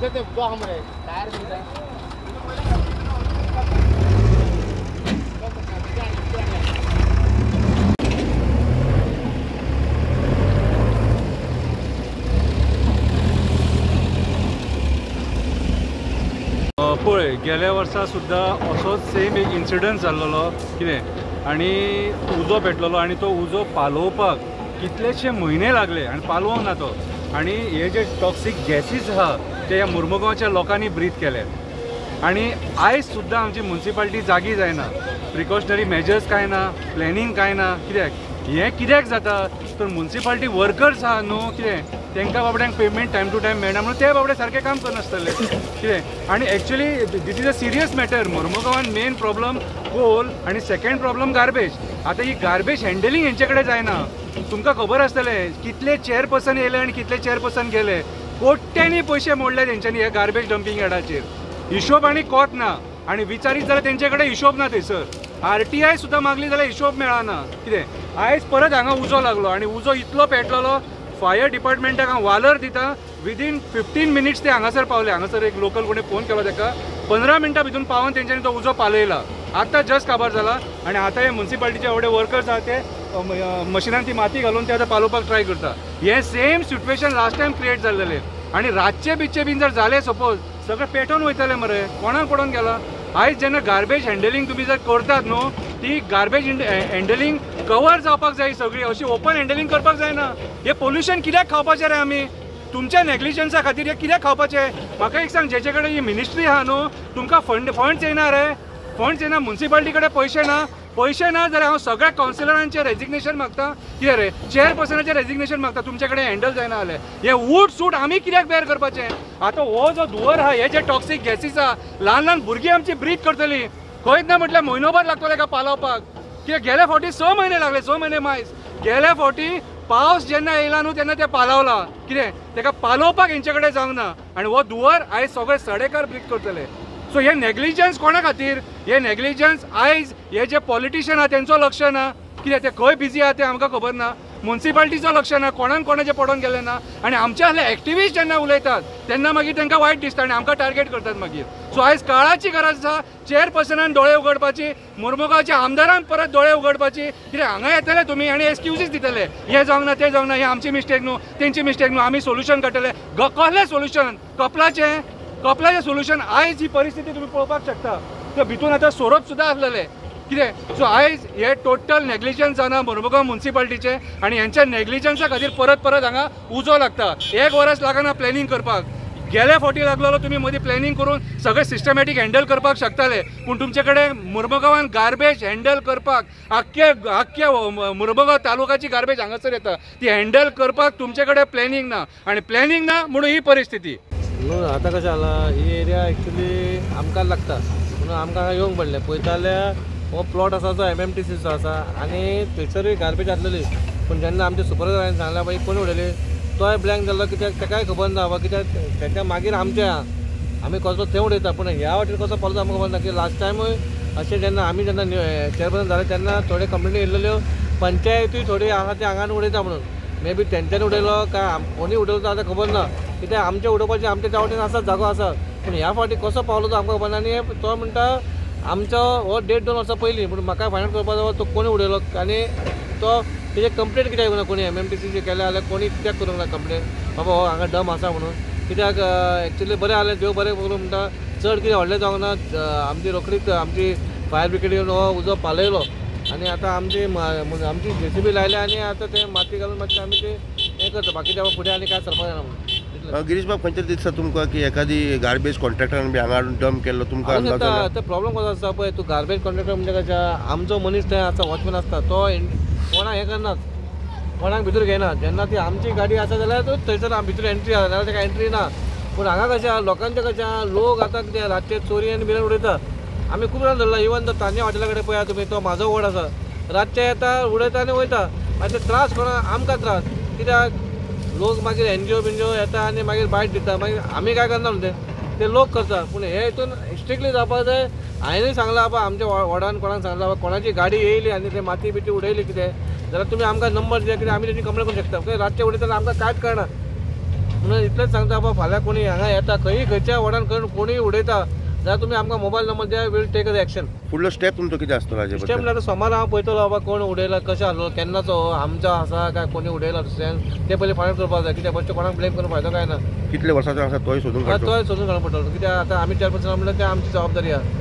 पळय गेल्या वर्सा सुद्दां असोच सेम एक इन्सिडंट जाल्लो कितें आनी उजो पेटलेलो आनी तो उजो पालोवपाक कितलेशे म्हयने लागले आनी पालोवंक ना तो आनी हे जे टॉक्सीक गॅसीस आहा ते ह्या मुर्मुगांवच्या लोकांनी ब्रीथ केले आनी आयज सुद्दां आमची म्युनिसिपालिटी जागी जायना प्रिकॉशनरी मेजर्स कांय ना प्लॅनिंग कांय ना कित्याक हें कित्याक जाता तर म्युनिसिपालिटी वर्कर्स आहा न्हू कितें तांकां बाबड्यांक पेमेंट टायम टू टायम मेळना म्हणून ते बाबडे सारकें काम करनासतले कितें आनी actually this is a serious matter मुर्मुगांवान मेन प्रॉब्लम कोल आनी सेकंड प्रॉब्लम गार्बेज आतां ही गार्बेज हँडलिंग हेंचे कडेन जायना तुमकां खबर आसतलें कितले चेअरपर्सन येयले आनी कितले चेअरपर्सन गेले कोट्यांनी पयशे मोडले तेंच्यांनी ह्या गार्बेज डंपिंग यार्डाचेर हिशोब आनी कोत ना आनी विचारीत जाल्यार तेंचे कडेन हिशोब ना थंयसर RTI सुद्दां मागली जाल्यार हिशोब मेळना कितें आयज परत हांगा उजो लागलो आनी उजो इतलो पेटलेलो फायर डिपार्टमेंटाक हांव वालर दिता विदीन 15 मिनिट्स ते हांगासर पावले हांगासर एक लोकल कोणी फोन केलो ताका 15 मिनटां भितून पावून तेंच्यांनी तो उजो पालयला आतां जस्ट काबार जाला आनी आतां हे म्युनिसिपालिटीचे एवढे वर्कर्स आहा ते मशिनान ती माती घालून ते आतां पालोवपाक ट्राय करता हे same situation last time create जाल्लेले आनी रातचे बिच्चे बीन जर जाले सपोज सगळें पेटोवन वयतले मरे कोणाक पडोवन गेला आयज जेन्ना गार्बेज हँडलिंग तुमी जर करतात न्हू ती गार्बेज हँडलिंग कवर जावपाक जाय सगळी अशी ओपन हँडलिंग करपाक जायना हे पोल्युशन कित्याक खावपाचें रे आमी तुमच्या नेग्लिजन्सा खातीर हे कित्याक खावपाचें म्हाका एक सांग जेचे कडेन ही मिनिस्ट्री आहा न्हू तुमकां फंड्स येना रे फंड्स येना म्युनिसिपालिटी कडेन पयशे ना जाल्यार हांव सगळ्या कावन्सिलरांचें रेजिग्नेशन मागता कितें रे चेअरपर्सनाचें रेजिग्नेशन मागता तुमचे कडेन हँडल जायना जाल्यार हे उट सूट आमी कित्याक बेर करपाचें आतां हो जो धुंवर आहा हे जे टॉक्सीक गॅसीस आहा ल्हान भुरगीं आमची ब्रीथ करतलीं खंयच ना म्हटल्यार म्हयनोभर लागतलो ताका पालोवपाक कित्याक गेल्या फावटी 6 म्हयने लागले 6 म्हयने मायज गेल्या फावटी पावस जेन्ना येयला न्हू तेन्ना ते पालवला कितें ताका पालोवपाक हेंचे कडेन जावंक ना आनी हो धुंवर आयज सगळे सडेकार ब्रीथ करतले सो हे नेग्लिजन्स कोणा खातीर हे नेग्लिजन्स आयज हे जे पॉलिटिशियन आहा तेंचो लक्ष ना कित्याक ते खंय बिजी आहा ते आमकां खबर ना म्युनिसिपालिटीचो लक्ष ना कोणाचे पडोवन गेले ना आनी आमचे असले एक्टिविस्ट जेन्ना उलयतात तेन्ना मागीर तांकां वायट दिसता आनी आमकां टार्गेट करतात मागीर सो आयज काळाची गरज आसा चेअरपर्सनान दोळे उगडपाची मुर्मुगांवच्या आमदारान परत दोळे उगडपाची कित्याक हांगा येतले तुमी आनी एक्सक्युजीस दितले हे जावंक ना ते जावंक ना हे आमची मिस्टेक न्हू तेंची मिस्टेक न्हू आमी सोल्युशन काडटले कसलें सोल्युशन कपलाचें सोल्युशन आयज ही परिस्थिती तुमी पळोवपाक शकता तर भितून आतां सोरोप सुद्दां आसलेले कितें सो आयज हे टोटल नेग्लिजन्स जाना मुर्मुगांव म्युनिसिपालिटीचे आनी हेंच्या नेग्लिजन्सा खातीर परत हांगा उजो लागता 1 वर्स लागना प्लॅनिंग करपाक गेल्या फावटी लागलेलो तुमी मदीं प्लॅनिंग करून सगळें सिस्टमॅटीक हँडल करपाक शकताले पूण तुमचे कडेन मुर्मुगांवान गार्बेज हँडल करपाक आख्ख्या मुर्मुगांव तालुकाची गार्बेज हांगासर येता ती हँडल करपाक तुमचे कडेन प्लॅनिंग ना आनी प्लॅनिंग ना म्हणून ही परिस्थिती आतां कशें जालां ही एरिया एक्चुली आमकां लागता म्हणून आमकां येवंक पडलें पळयता जाल्यार हो प्लॉट आसा तो MMTCचो आसा आनी थंयसरूय गार्बेज जातलेली पूण जेन्ना आमच्या सुपरवायझरान सांगला बाई कोणी उडयली तोय ब्लँक जाल्लो कित्याक ताकाय खबर ना वा कित्याक तेच्या मागीर आमचे आमी कसो थंय उडयता पूण ह्या वाटेर कसो पावलो आमकां खबर ना की लास्ट टायमूय अशें जेन्ना चेअरपर्सन जाले तेन्ना थोडे कंप्लेनी येयल्ल्यो पंचायतूय थोडी आहा ते हांगान उडयता म्हणून मे बी तेंच्यांनी उडयलो काय कोणी उडयलो आतां खबर ना कित्याक आमचे उडोवपाचें आमच्या त्या वाटेन आसा जागो आसा पूण ह्या फावटी कसो पावलो तो आमकां खबर ना आनी तो म्हणटा आमचो हो 1.5-2 वर्सां पयलीं पूण म्हाका फायनल करपाचो तो कोणी उडयलो आनी तो तेजे कंप्लेंट कित्याक येवना कोणी MMTCचे केले जाल्यार कोणी कित्याक करूंक ना कंप्लेंट बाबा हो हांगा डम आसा म्हणून कित्याक एक्चुली बरें जालें देव बरें करूं म्हणटा चड कितें व्हडलें जावंक ना आमची रोखडीच आमची फायर ब्रिगेड येवन हो उजो पालयलो आनी आतां आमची JCB लायल्या आनी आतां तें माती घालून मातशें आमी तें हें करता बाकी त्या फुडें आनी कांय सरपा जायना म्हणून गिरीश बाब खंयचे दिसता तुमकां की एखादी गार्बेज कॉन्ट्रॅक्टरान बी हांगा डंप केल्लो तुमकां तो प्रॉब्लम कसो आसता पळय तूं गार्बेज कॉन्ट्रॅक्टर म्हणजे कशें आमचो मनीस थंय आसा वॉचमॅन आसता तो कोणाक हें करनात कोणाक भितर घेयना जेन्ना ती आमची गाडी आसा जाल्यार थंयसर भितर एंट्री आसा नाजाल्यार ताका एंट्री ना पूण हांगा कशें आहा लोकांचें कशें आहा लोक आतां कितें रातचे चोरी आनी बिरान उडयता आमी खूब जाण धरला इवन तो तान्या हॉटेला कडेन पळया तुमी तो म्हाजो वड आसा रातचे येता उडयता आनी वयता मागीर त्रास कोणाक आमकां त्रास कित्याक लोक मागीर NGO येता आनी मागीर बायट दिता मागीर आमी काय करना म्हणटे ते लोक करता पूण हे हितून स्ट्रिक्टली जावपाक जाय हांवेंय सांगलां बाबा आमच्या वॉर्डान कोणाक सांगलां बाबा कोणाची गाडी येयली आनी ते माती बिती उडयली कितें जाल्यार तुमी आमकां नंबर दिया कित्याक आमी तेजी कंप्लेन करूंक शकता रातचे उडयता आमकां कांयच कळना म्हणून इतलेंच सांगता बाबा फाल्यां कोणी हांगा येता खंयच्या वॉर्डान कोणी उडयता जाल्यार तुमी आमकां मोबायल नंबर द्या, वील टेक एक्शन. फुडलो स्टेप तुमचो कितें आसतलो हाजे सिस्टम बद्दल? सोमार हांव पळयतलो बाबा कोण उडयला, कशें आसलो, केन्नाचो आमचो आसा काय कोणी उडयला दुसऱ्यान ते पयलीं फायनल करपाक जाय. कित्याक फस्ट कोणाक ब्लेम करून फायदो काय ना. कितले वर्साचो आसा तोय सोदून काडचो. तोय सोदून काडूंक पडटलो. कित्याक आतां आमी चेअरपर्सन म्हणल्यार ते आमची जबाबदारी आहा.